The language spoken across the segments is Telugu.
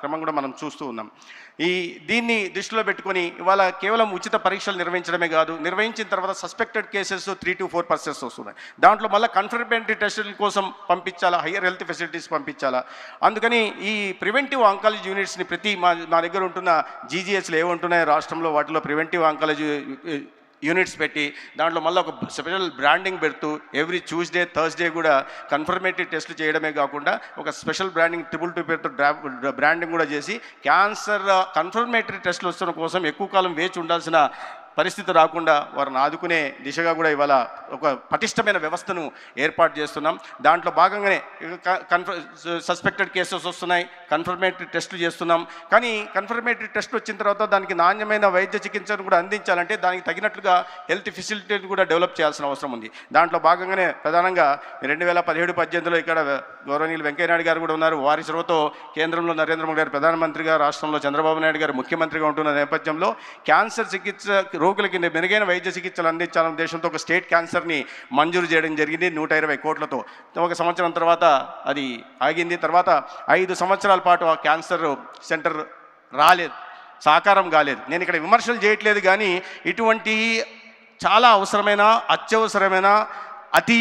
క్రమం కూడా మనం చూస్తూ ఉన్నాం. దీన్ని దృష్టిలో పెట్టుకొని ఇవాళ కేవలం ఉచిత పరీక్షలు నిర్వహించడమే కాదు, నిర్వహించిన తర్వాత సస్పెక్టెడ్ కేసెస్ 3 to 4% వస్తున్నాయి. దాంట్లో మళ్ళీ కన్ఫర్మేటరీ టెస్టుల కోసం పంపించాలా, హయ్యర్ హెల్త్ ఫెసిలిటీస్ పంపించాలా. అందుకని ఈ ప్రివెంటివ్ ఆంకాలజీ యూనిట్స్ని ప్రతి మా దగ్గర ఉంటున్న జీజీహెచ్లు ఏముంటున్నాయో రాష్ట్రంలో వాటిలో ప్రివెంటివ్ ఆంకాలజీ యూనిట్స్ పెట్టి దాంట్లో మళ్ళీ ఒక స్పెషల్ బ్రాండింగ్ పెడుతూ ఎవ్రీ ట్యూస్డే థర్స్డే కూడా కన్ఫర్మేటరీ టెస్టులు చేయడమే కాకుండా ఒక స్పెషల్ బ్రాండింగ్ 222 పేరుతో బ్రాండింగ్ కూడా చేసి క్యాన్సర్ కన్ఫర్మేటరీ టెస్టులు వస్తున్న కోసం ఎక్కువ కాలం వేచి ఉండాల్సిన పరిస్థితి రాకుండా వారిని ఆదుకునే దిశగా కూడా ఇవాళ ఒక పటిష్టమైన వ్యవస్థను ఏర్పాటు చేస్తున్నాం. దాంట్లో భాగంగానే సస్పెక్టెడ్ కేసెస్ వస్తున్నాయి, కన్ఫర్మేటరీ టెస్టులు చేస్తున్నాం. కానీ కన్ఫర్మేటరీ టెస్ట్ వచ్చిన తర్వాత దానికి నాణ్యమైన వైద్య చికిత్సను కూడా అందించాలంటే దానికి తగినట్లుగా హెల్త్ ఫెసిలిటీని కూడా డెవలప్ చేయాల్సిన అవసరం ఉంది. దాంట్లో భాగంగానే ప్రధానంగా 2017-18లో ఇక్కడ గౌరవనీయులు వెంకయ్యనాయుడు గారు కూడా ఉన్నారు. వారి చొరవతో కేంద్రంలో నరేంద్ర మోడీ గారు ప్రధానమంత్రిగా, రాష్ట్రంలో చంద్రబాబు నాయుడు గారు ముఖ్యమంత్రిగా ఉంటున్న నేపథ్యంలో క్యాన్సర్ చికిత్స రోగులకి మెరుగైన వైద్య చికిత్సలు అందించాలనే ఉద్దేశంతో ఒక స్టేట్ క్యాన్సర్ని మంజూరు చేయడం జరిగింది 120 కోట్లతో. ఒక సంవత్సరం తర్వాత అది ఆగింది. తర్వాత 5 సంవత్సరాల పాటు ఆ క్యాన్సర్ సెంటర్ రాలేదు, సాకారం కాలేదు. నేను ఇక్కడ విమర్శలు చేయట్లేదు, కానీ ఇటువంటి చాలా అవసరమైన, అత్యవసరమైన, అతి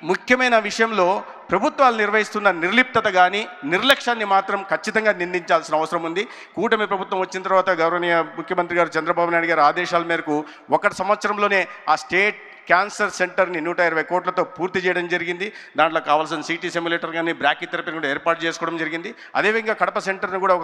ముఖ్యమైన విషయంలో ప్రభుత్వాలు నిర్వహిస్తున్న నిర్లిప్తత కానీ నిర్లక్ష్యాన్ని మాత్రం ఖచ్చితంగా నిందించాల్సిన అవసరం ఉంది. కూటమి ప్రభుత్వం వచ్చిన తర్వాత గౌరవనీయ ముఖ్యమంత్రి గారు చంద్రబాబు నాయుడు గారి ఆదేశాల మేరకు 1 సంవత్సరంలోనే ఆ స్టేట్ క్యాన్సర్ సెంటర్ని 120 కోట్లతో పూర్తి చేయడం జరిగింది. దాంట్లో కావాల్సిన సిటీ సిమ్యులేటర్ కానీ బ్రాకీ థెరపీని కూడా ఏర్పాటు చేసుకోవడం జరిగింది. అదేవిధంగా కడప సెంటర్ని కూడా